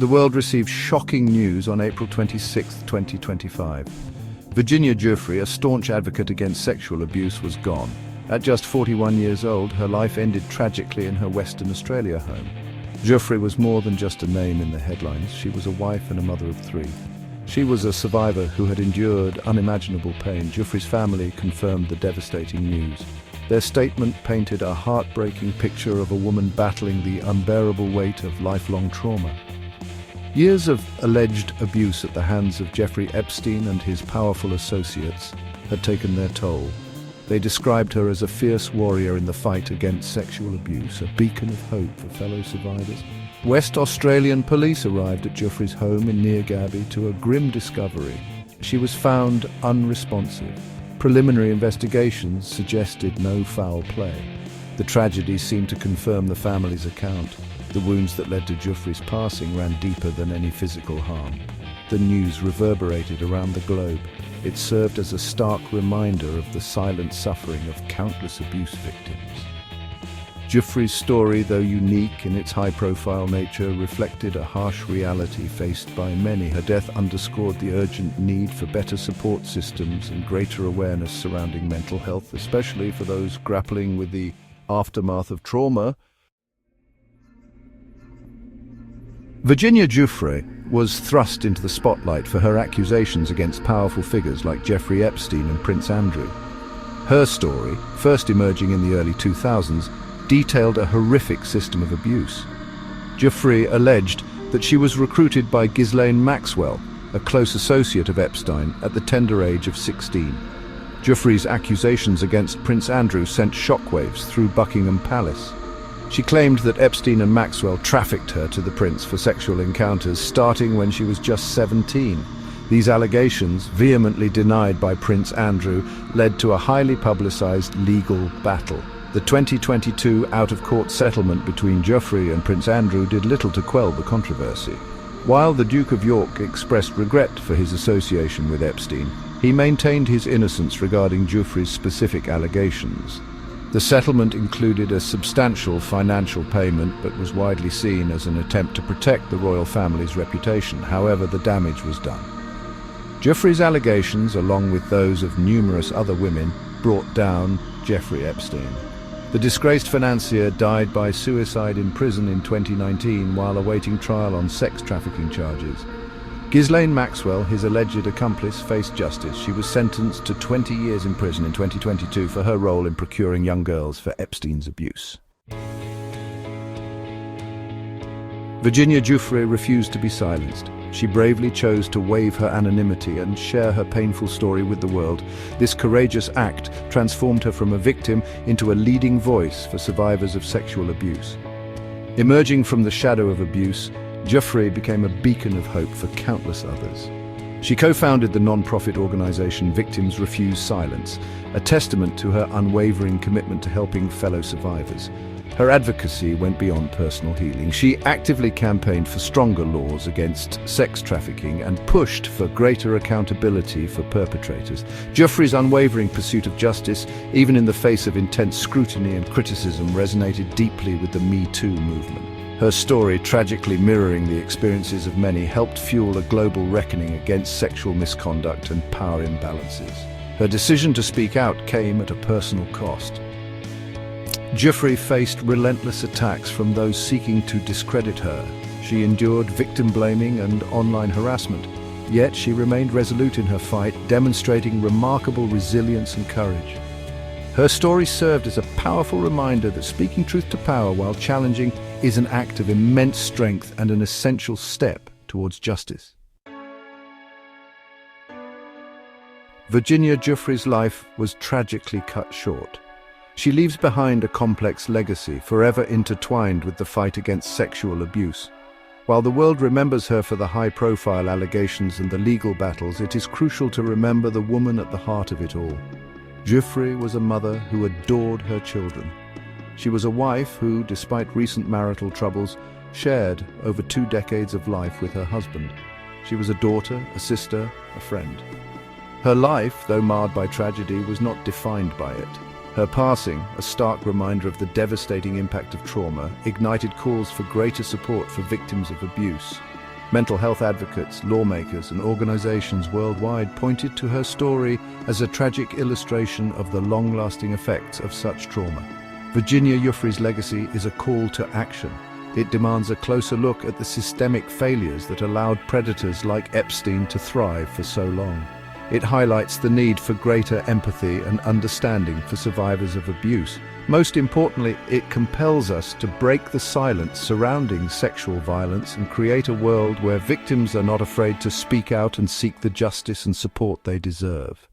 The world received shocking news on April 26, 2025. Virginia Giuffre, a staunch advocate against sexual abuse, was gone. At just 41 years old, her life ended tragically in her Western Australia home. Giuffre was more than just a name in the headlines. She was a wife and a mother of three. She was a survivor who had endured unimaginable pain. Giuffre's family confirmed the devastating news. Their statement painted a heartbreaking picture of a woman battling the unbearable weight of lifelong trauma. Years of alleged abuse at the hands of Jeffrey Epstein and his powerful associates had taken their toll. They described her as a fierce warrior in the fight against sexual abuse, a beacon of hope for fellow survivors. West Australian police arrived at Giuffre's home in Near Gabby to a grim discovery. She was found unresponsive. Preliminary investigations suggested no foul play. The tragedy seemed to confirm the family's account. The wounds that led to Giuffre's passing ran deeper than any physical harm. The news reverberated around the globe. It served as a stark reminder of the silent suffering of countless abuse victims. Giuffre's story, though unique in its high-profile nature, reflected a harsh reality faced by many. Her death underscored the urgent need for better support systems and greater awareness surrounding mental health, especially for those grappling with the aftermath of trauma. Virginia Giuffre was thrust into the spotlight for her accusations against powerful figures like Jeffrey Epstein and Prince Andrew. Her story, first emerging in the early 2000s, detailed a horrific system of abuse. Giuffre alleged that she was recruited by Ghislaine Maxwell, a close associate of Epstein, at the tender age of 16. Giuffre's accusations against Prince Andrew sent shockwaves through Buckingham Palace. She claimed that Epstein and Maxwell trafficked her to the prince for sexual encounters starting when she was just 17. These allegations, vehemently denied by Prince Andrew, led to a highly publicized legal battle. The 2022 out-of-court settlement between Giuffre and Prince Andrew did little to quell the controversy. While the Duke of York expressed regret for his association with Epstein, he maintained his innocence regarding Giuffre's specific allegations. The settlement included a substantial financial payment but was widely seen as an attempt to protect the royal family's reputation. However, the damage was done. Giuffre's allegations, along with those of numerous other women, brought down Jeffrey Epstein. The disgraced financier died by suicide in prison in 2019 while awaiting trial on sex trafficking charges. Ghislaine Maxwell, his alleged accomplice, faced justice. She was sentenced to 20 years in prison in 2022 for her role in procuring young girls for Epstein's abuse. Virginia Giuffre refused to be silenced. She bravely chose to waive her anonymity and share her painful story with the world. This courageous act transformed her from a victim into a leading voice for survivors of sexual abuse. Emerging from the shadow of abuse, Giuffre became a beacon of hope for countless others. She co-founded the non-profit organization Victims Refuse Silence, a testament to her unwavering commitment to helping fellow survivors. Her advocacy went beyond personal healing. She actively campaigned for stronger laws against sex trafficking and pushed for greater accountability for perpetrators. Giuffre's unwavering pursuit of justice, even in the face of intense scrutiny and criticism, resonated deeply with the Me Too movement. Her story, tragically mirroring the experiences of many, helped fuel a global reckoning against sexual misconduct and power imbalances. Her decision to speak out came at a personal cost. Giuffre faced relentless attacks from those seeking to discredit her. She endured victim blaming and online harassment, yet she remained resolute in her fight, demonstrating remarkable resilience and courage. Her story served as a powerful reminder that speaking truth to power while challenging is an act of immense strength and an essential step towards justice. Virginia Giuffre's life was tragically cut short. She leaves behind a complex legacy, forever intertwined with the fight against sexual abuse. While the world remembers her for the high-profile allegations and the legal battles, it is crucial to remember the woman at the heart of it all. Giuffre was a mother who adored her children. She was a wife who, despite recent marital troubles, shared over 2 decades of life with her husband. She was a daughter, a sister, a friend. Her life, though marred by tragedy, was not defined by it. Her passing, a stark reminder of the devastating impact of trauma, ignited calls for greater support for victims of abuse. Mental health advocates, lawmakers, and organizations worldwide pointed to her story as a tragic illustration of the long-lasting effects of such trauma. Virginia Giuffre's legacy is a call to action. It demands a closer look at the systemic failures that allowed predators like Epstein to thrive for so long. It highlights the need for greater empathy and understanding for survivors of abuse. Most importantly, it compels us to break the silence surrounding sexual violence and create a world where victims are not afraid to speak out and seek the justice and support they deserve.